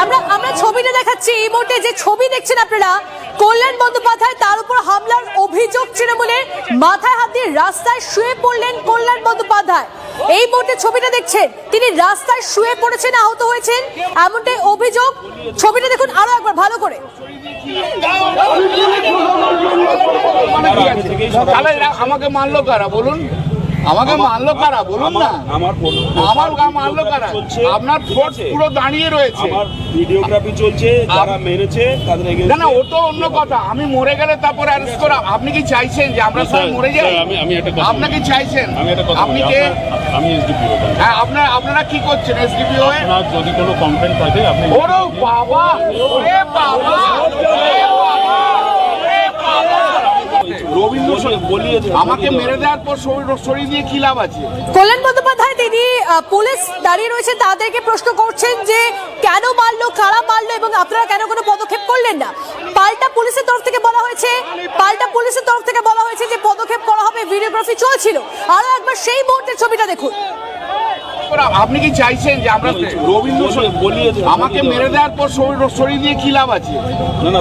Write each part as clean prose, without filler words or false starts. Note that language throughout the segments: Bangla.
আমরা ছবিটা দেখাচ্ছি এই মুহূর্তে, যে ছবি দেখছেন আপনারা, কল্যাণ বন্দ্যোপাধ্যায়, তার উপর হামলার অভিযোগ তৃণমূলের, মাথায় হাত দিয়ে রাস্তায় শুয়ে পড়লেন কল্যাণ বন্দ্যোপাধ্যায়। এই মুহূর্তে ছবিটা দেখছেন, তিনি রাস্তায় শুয়ে পড়েছেন, আহত হয়েছেন, এমনটাই অভিযোগ। ছবিটা দেখুন আরো একবার ভালো করে। আমাকে মারলো কারা বলুন, আমাকে মারলো কারা বলুন না, আমার গা মারলো কারা? আপনার ফোর্স পুরো দাঁড়িয়ে রয়েছে, আমার ভিডিওগ্রাফি চলছে, যারা মেরেছে তাদের না না, ও তো অন্য কথা। আমি মরে গেলে তারপর অ্যারেস্ট করা। আপনি কি চাইছেন যে আমরা সবাই মরে যাই? আপনাকে চাইছেন? আপনি কে? আমি এসডিপিও। হ্যাঁ, আপনারা কি করছেন এসডিপিও এ? যদি কোনো কমপ্লেইন থাকে আপনি। ওরে বাবা, ওরে বাবা, রবীন্দ্র আমাকে মেরে দেওয়ার পর শরীর দিয়ে কি লাভ আছে? কল্যাণ বন্দ্যোপাধ্যায় তিনি পুলিশ দাঁড়িয়ে রয়েছে, তাদেরকে প্রশ্ন করছেন যে কেন মারলো, কারা মারলো, এবং আপনারা কেন কোনো পদক্ষেপ করলেন না। পাল্টা পুলিশের তরফ থেকে বলা হয়েছে যে পদক্ষেপ করা হবে, ভিডিওগ্রাফি চলছিল। আরো একবার সেই মুহূর্তের ছবিটা দেখুন। আপনি কি চাইছেন যে আমরা রবীন্দ্র আমাকে মেরে দেওয়ার পর শরীর দিয়ে কি লাভ আছে? না না,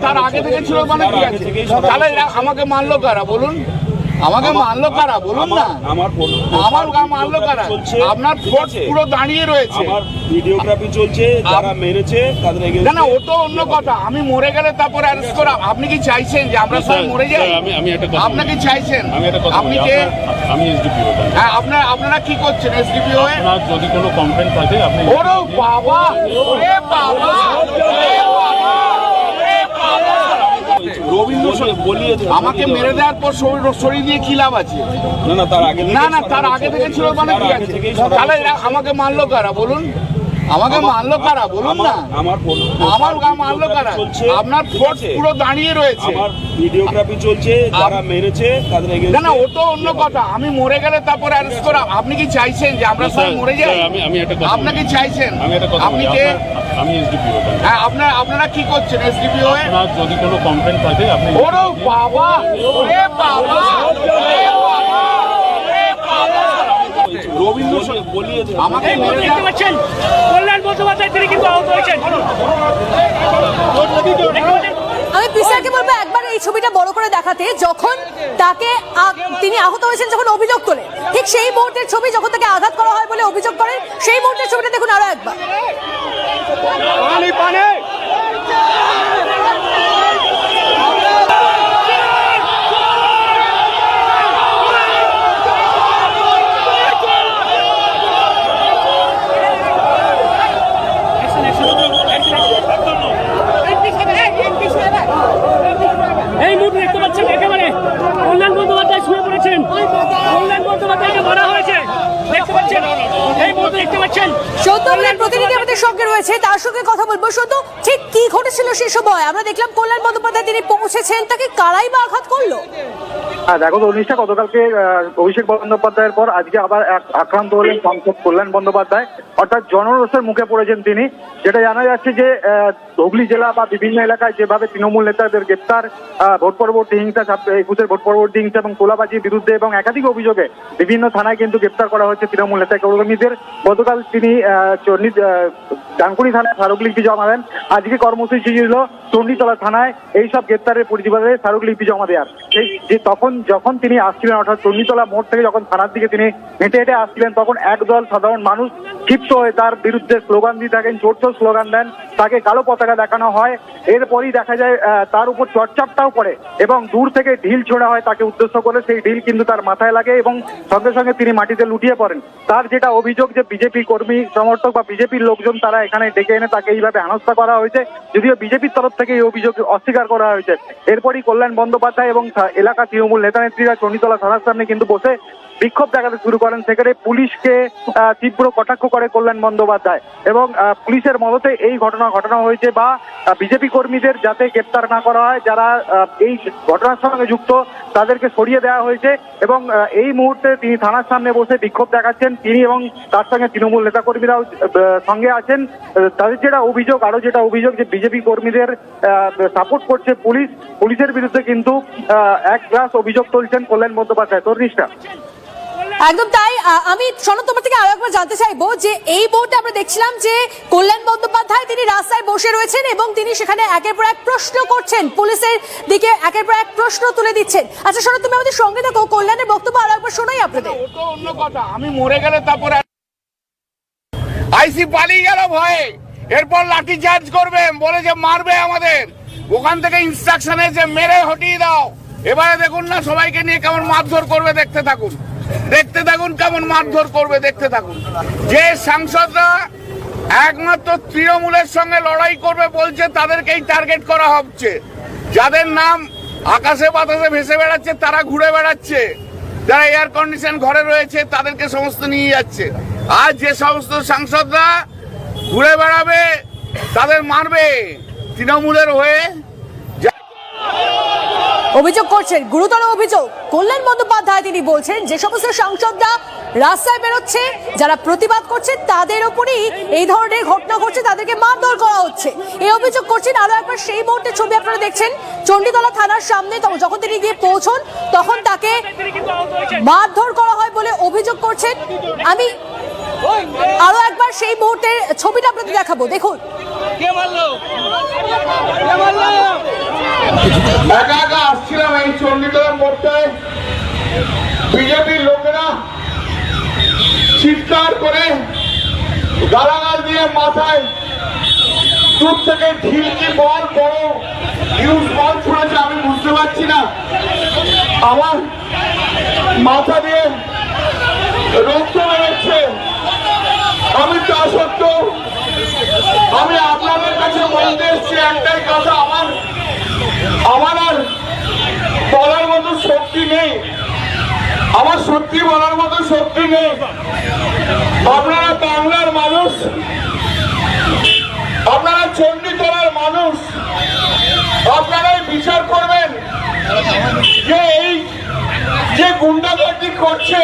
তার আগে থেকে ছিল মানে কি আছে? তাহলে আমাকে মারলো কারা বলুন, আমাকে মারলো কারা বলুন না, আমার গা মারলো কারা? আপনার ফোর্স পুরো দাঁড়িয়ে রয়েছে, আমার ভিডিওগ্রাফি চলছে, যারা মেরেছে তাদের। না না, ও তো অন্য কথা। আমি মরে গেলে তারপর অ্যারেস্ট করা। আপনি কি চাইছেন যে আমরা সবাই মরে যাই? আপনাকে চাইছেন? আপনি কে? আমি এসডিপিও। হ্যাঁ, আপনারা কি করছেন এসডিপিও এ? যদি কোনো কমপ্লেইন থাকে আপনি। ওরে বাবা, ওরে বাবা, রবীন্দ্র আমাকে মেরে দেওয়ার পর শরীর দিয়ে কি লাভ আছে? না না, তার আগে থেকে ছিল মানে কি আছে? তাহলে আমাকে মারলো কারা বলুন, আমাকে মারলো কারা বলুন না, আমার গা মারলো কারা? আপনার ফোর্স পুরো দাঁড়িয়ে রয়েছে, আমার ভিডিওগ্রাফি চলছে, যারা মেরেছে তাদের। না না, ও তো অন্য কথা। আমি মরে গেলে তারপর অ্যারেস্ট করা। আপনি কি চাইছেন যে আমরা সবাই মরে যাই? আপনাকে চাইছেন? আপনি কে? আমি এসডিপিও। হ্যাঁ, আপনারা কি করছেন এসডিপিও এ? যদি কোনো কমপ্লেইন থাকে আপনি। ওরে বাবা, ওরে বাবা, রবীন্দ্র আমাকে মেরে দেখতে পাচ্ছেন কল্যাণ বন্দ্যোপাধ্যায়, তিনি কিন্তু আহত হয়েছেন। আমি পিসাকে বলবো একবার এই ছবিটা বড় করে দেখাতে, যখন তাকে তিনি আহত হয়েছেন, যখন অভিযোগ তোলে, ঠিক সেই মুহূর্তের ছবি, যখন তাকে আঘাত করা হয় বলে অভিযোগ করেন, সেই মুহূর্তের ছবিটা দেখুন আরো একবার। এই মুহূর্তে দেখতে পাচ্ছেন একেবারে কল্যাণ বন্দ্যোপাধ্যায় শুয়ে পড়েছেন, কল্যাণ বন্দ্যোপাধ্যায়কে মারা হয়েছে, দেখতে পাচ্ছেন এই মুহূর্তে দেখতে পাচ্ছেন। সত্য আমাদের প্রতিনিধি আমাদের সঙ্গে রয়েছে, তার সঙ্গে কথা বলবো। সত্য, ঠিক কি ঘটেছিল সেই সময়? আমরা দেখলাম কল্যাণ বন্দ্যোপাধ্যায় তিনি পৌঁছেছেন, তাকে কারাই বা আঘাত করলো? হ্যাঁ, দেখো তো অনিষ্ঠা, গতকালকে অভিষেক বন্দ্যোপাধ্যায়ের পর আজকে আবার আক্রান্ত হলেন সাংসদ কল্যাণ বন্দ্যোপাধ্যায়, অর্থাৎ জনরোষের মুখে পড়েছেন তিনি। যেটা জানা যাচ্ছে যে হুগলি জেলা বা বিভিন্ন এলাকায় যেভাবে তৃণমূল নেতাদের গ্রেপ্তার, ভোট পরবর্তী হিংসা, 21-এর ভোট পরবর্তী হিংসা এবং তোলাবাজির বিরুদ্ধে এবং একাধিক অভিযোগে বিভিন্ন থানায় কিন্তু গ্রেপ্তার করা হয়েছে তৃণমূল নেতা কর্মীদের। গতকাল তিনি ডানকুনি থানায় স্মারকলিপি জমা দেন। আজকে কর্মসূচি ছিল চণ্ডীতলা থানায় এইসব গ্রেপ্তারের প্রতিবাদে স্মারকলিপি জমা দেওয়ার। যখন তিনি আসছিলেন, অর্থাৎ চণ্ডীতলা মোড় থেকে যখন থানার দিকে তিনি হেঁটে হেঁটে আসছিলেন, তখন একদল সাধারণ মানুষ ক্ষিপ্ত হয়ে তার বিরুদ্ধে স্লোগান দিয়ে থাকেন, জোরসোর স্লোগান দেন, তাকে কালো পতাকা দেখানো হয়। এরপরই দেখা যায় তার উপর চড়চাপটাও পড়ে এবং দূর থেকে ঢিল ছোড়া হয় তাকে উদ্দেশ্য করে। সেই ঢিল কিন্তু তার মাথায় লাগে এবং সঙ্গে সঙ্গে তিনি মাটিতে লুটিয়ে পড়েন। তার যেটা অভিযোগ যে বিজেপি কর্মী সমর্থক বা বিজেপির লোকজন তারা এখানে ডেকে এনে তাকে এইভাবে হেনস্থা করা হয়েছে, যদিও বিজেপির তরফ থেকে এই অভিযোগ অস্বীকার করা হয়েছে। এরপরই কল্যাণ বন্দ্যোপাধ্যায় এবং এলাকা তৃণমূল নেতা নেত্রীরা চণ্ডীতলা থানার সামনে কিন্তু বসে বিক্ষোভ দেখাতে শুরু করেন। সেখানে পুলিশকে তীব্র কটাক্ষ করে কল্যাণ বন্দ্যোপাধ্যায় এবং পুলিশের মদতে এই ঘটনা হয়েছে, বা বিজেপি কর্মীদের যাতে গ্রেপ্তার না করা হয়, যারা এই ঘটনার সঙ্গে যুক্ত তাদেরকে সরিয়ে দেওয়া হয়েছে। এবং এই মুহূর্তে তিনি থানার সামনে বসে বিক্ষোভ দেখাচ্ছেন, তিনি এবং তার সঙ্গে তৃণমূল নেতাকর্মীরাও সঙ্গে আছেন। তাদের যেটা অভিযোগ যে বিজেপি কর্মীদের সাপোর্ট করছে পুলিশের বিরুদ্ধে কিন্তু এক গ্লাস অভিযোগ তুলছেন কল্যাণ বন্দ্যোপাধ্যায়। তর্নিষ্ঠা। একদম তাই। আমি সনদ তোমার থেকে আরো একবার জানতে চাইবো যে এই মুহূর্তে আমরা দেখছিলাম যে কল্যাণ বন্দ্যোপাধ্যায় তিনি রাস্তায় বসে রয়েছেন এবং তিনি সেখানে একের পর এক প্রশ্ন করছেন, পুলিশের দিকে একের পর এক প্রশ্ন তুলে দিচ্ছেন। আচ্ছা সনদ, তুমি আমাদের সঙ্গে থাকো, কল্যাণের বক্তব্য আরো একবার শোনাই আপনাদের। ওটা অন্য কথা, আমি মরে গেলে তারপরে আইসি পালিয়ে গেল ভয়ে, এরপর লাঠি চার্জ করবে, বলে যে মারবে আমাদের, ওখান থেকে ইনস্ট্রাকশন এসে মেরে হটিয়ে দাও। এবারে দেখুন না সবাইকে নিয়ে কেমন মারধর করবে, দেখতে থাকুন কেমন মারধর করবে, দেখতে থাকুন। যে সাংসদরা একমাত্র তৃণমূলের সঙ্গে লড়াই করবে বলছে তাদেরকেই টার্গেট করা হচ্ছে, যাদের নাম আকাশে বাতাসে ভেসে বেড়াচ্ছে তারা ঘুরে বেড়াচ্ছে, যারা এয়ার কন্ডিশন ঘরে রয়েছে তাদেরকে সমস্ত নিয়ে যাচ্ছে। আর যে সমস্ত সাংসদরা ঘুরে বেড়াবে তাদের মারবে তৃণমূলের হয়ে। অভিযোগ করছেন, গুরুতর অভিযোগ কল্যাণ বন্দ্যোপাধ্যায়। তিনি বলছেন যে সমস্ত সাংসদরা রাস্তায় বেরোচ্ছে, যারা প্রতিবাদ করছে তাদের উপরই এই ধরনের ঘটনা ঘটছে, তাদেরকে মারধর করা হচ্ছে, এই অভিযোগ করছেন। আরো একবার সেই মুহূর্তে ছবি আপনারা দেখছেন, চণ্ডীতলা থানার সামনে যখন তিনি গিয়ে পৌঁছন তখন তাকে মারধর করা হয় বলে অভিযোগ করছেন। আমি আরো একবার সেই মুহূর্তের ছবিটা আপনাদের দেখাবো, দেখুন। একা একা আসছিলাম এই চণ্ডীতলার মোড়টায়, বিজেপির লোকেরা চিৎকার করে গালাগাল দিয়ে মাথায় দূর থেকে ঢিলকি বল, বড় হিউজ বল ছুঁড়েছে। আমি বুঝতে পারছি না, আমার মাথা দিয়ে রক্ত বেরোচ্ছে। আমি তা সত্ত্বেও আমি আপনাদের কাছে বলতে এসছি একটাই কথা, আমার আর বলার মতো শক্তি নেই, আমার সত্যি বলার মতো শক্তি নেই। আপনারা বাংলার মানুষ, আপনারা চণ্ডীতলার মানুষ, আপনারাই বিচার করবেন যে এই যে গুন্ডাগর্দি করছে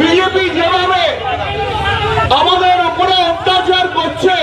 বিজেপি, যেভাবে আমাদের উপরে অত্যাচার করছে,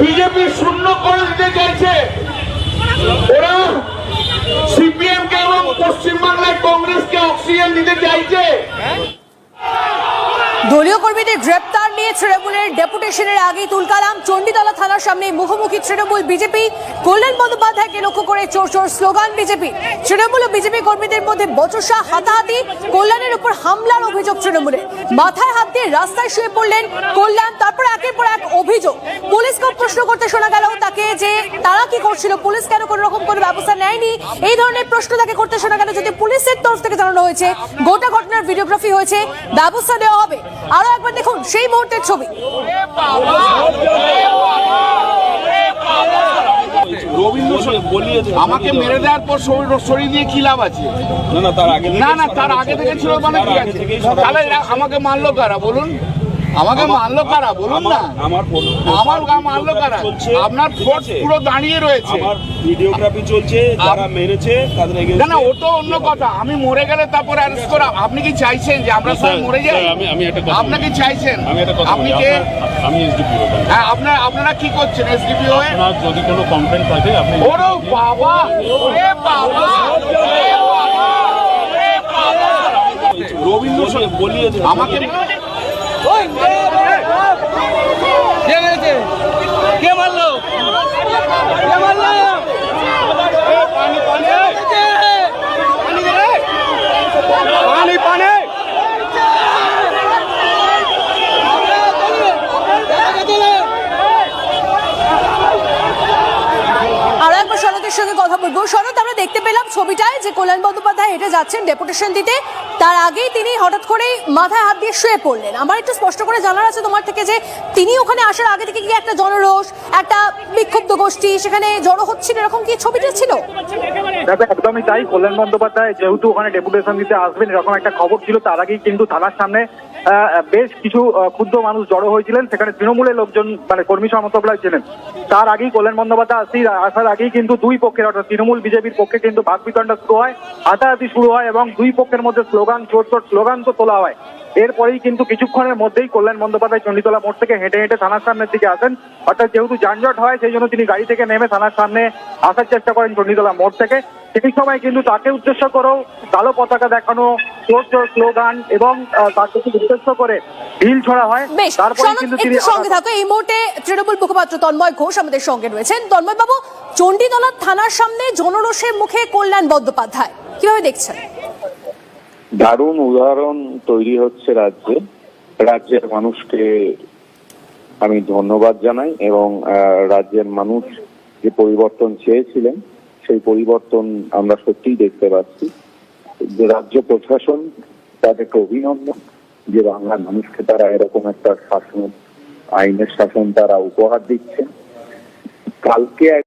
বিজেপি শূন্য করে দিতে চাইছে, ওরা সিপিএম কে এবং পশ্চিমবাংলায় কংগ্রেসকে অক্সিজেন দিতে চাইছে। দলীয় কর্মীদের গ্রেপ্তার নিয়ে তৃণমূলের ডেপুটেশনের আগেই তুলকালাম চণ্ডীতলা থানার সামনে মুখোমুখি তৃণমূল বিজেপি। কল্যাণ বন্দ্যোপাধ্যায়কে লক্ষ্য করে চোর চোর স্লোগান বিজেপি। তৃণমূল ও বিজেপি কর্মীদের মধ্যে বচসা, হাতাহাতি, কল্যাণের উপর হামলার অভিযোগ তৃণমূলের। মাথায় হাত দিয়ে রাস্তায় শুয়ে পড়লেন কল্যাণ, তারপর একের পর এক অভিযোগ। পুলিশকে প্রশ্ন করতে শোনা গেল তাকে যে তারা কি করছিল, পুলিশ কেন কোন রকম কোনো ব্যবস্থা নেয়নি, এই ধরনের প্রশ্ন তাকে করতে শোনা গেল। যদি পুলিশের তরফ থেকে জানানো হয়েছে গোটা ঘটনার ভিডিওগ্রাফি হয়েছে, ব্যবস্থা নেওয়া হবে। আরো একবার দেখুন সেই মুহূর্তের ছবি। আমাকে মেরে দেওয়ার পর সরিয়ে দিয়ে কি লাভ আছে? তার আগে থেকে ছিল মানে কি আছে? তাহলে আমাকে মারলো কারা বলুন, আমাকে মারলো কারা বলুন না, আমার গা মারলো কারা? আপনার ফোর্স পুরো দাঁড়িয়ে রয়েছে, আমার ভিডিওগ্রাফি চলছে, যারা মেরেছে তাদের এগেইনস্টে। না ওটা অন্য কথা, আমি মরে গেলে তারপরে অ্যারেস্ট করা। আপনি কি চাইছেন যে আমরা সবাই মরে যাই? আপনাকে চাইছেন? আপনি কে? আমি এসডিপিও। হ্যাঁ, আপনারা কি করছেন এসডিপিও হয়ে? আপনার যদি কোনো কমপ্লেইন থাকে আপনি। ওরে বাবা, ওরে বাবা, ওরে বাবা, ওরে বাবা, রবীন্দ্র বলিয়ে আমাকে কে মারলো? আরো একবার সনদের সঙ্গে কথা বলবো। সনদ, আমরা দেখতে পেলাম ছবিটায় যে কল্যাণ বন্দ্যোপাধ্যায় হেঁটে যাচ্ছেন ডেপুটেশন দিতে, তার আগেই তিনি হঠাৎ করেই মাথায় হাত দিয়ে শুয়ে পড়লেন। আমার একটু স্পষ্ট করে জানার আছে তোমার থেকে যে তিনি ওখানে আসার আগে থেকে কি একটা জনরোষ, একটা বিক্ষুব্ধ গোষ্ঠী সেখানে জড়ো হচ্ছিল, এরকম কি ছবিটা ছিল? একদমই তাই। কল্যাণ বন্দ্যোপাধ্যায় যেহেতু ওখানে ডেপুটেশন দিতে আসবেন এরকম একটা খবর ছিল, তার আগেই কিন্তু থানার সামনে বেশ কিছু ক্ষুদ্র মানুষ জড়ো হয়েছিলেন। সেখানে তৃণমূলের লোকজন মানে কর্মী সমর্থকরা ছিলেন। তার আগেই কল্যাণ বন্দ্যোপাধ্যায় আসার আগেই কিন্তু দুই পক্ষের অর্থাৎ তৃণমূল বিজেপির পক্ষে কিন্তু ভাগ বিতণ্ডা শুরু হয়, হাতাহাতি শুরু হয় এবং দুই পক্ষের মধ্যে স্লোগান, চোট স্লোগান তো তোলা হয়। এরপরেই কিন্তু কিছুক্ষণের মধ্যেই কল্যাণ বন্দ্যোপাধ্যায় চণ্ডীতলা মোড় থেকে হেঁটে হেঁটে থানার সামনের দিকে আসেন। অর্থাৎ যেহেতু যানজট হয় সেই জন্য তিনি গাড়ি থেকে নেমে থানার সামনে আসার চেষ্টা করেন চণ্ডীতলা মোড় থেকে। সেই সময় কিন্তু তাকে উদ্দেশ্য করেও কালো পতাকা দেখানো, স্লোগান এবং তাকে উদ্দেশ্য করে ঢিল ছোড়া হয়। বেশ, তারপরে সনদ, কিন্তু তিনি একটু সঙ্গে থাকো। এই মুহূর্তে তৃণমূল মুখপাত্র তন্ময় ঘোষ আমাদের সঙ্গে রয়েছেন। তন্ময় বাবু, চণ্ডীতলা থানার সামনে জনরোষের মুখে কল্যাণ বন্দ্যোপাধ্যায়, কিভাবে দেখছেন? দারুণ উদাহরণ তৈরি হচ্ছে রাজ্যের মানুষকে আমি ধন্যবাদ জানাই এবং রাজ্যের মানুষ যে পরিবর্তন চেয়েছিলেন সেই পরিবর্তন আমরা সত্যিই দেখতে পাচ্ছি। যে রাজ্য প্রশাসন তাদেরকে অভিনন্দন যে বাংলার মানুষকে তারা এরকম একটা শাসন, আইনের শাসন তারা উপহার দিচ্ছেন। কালকে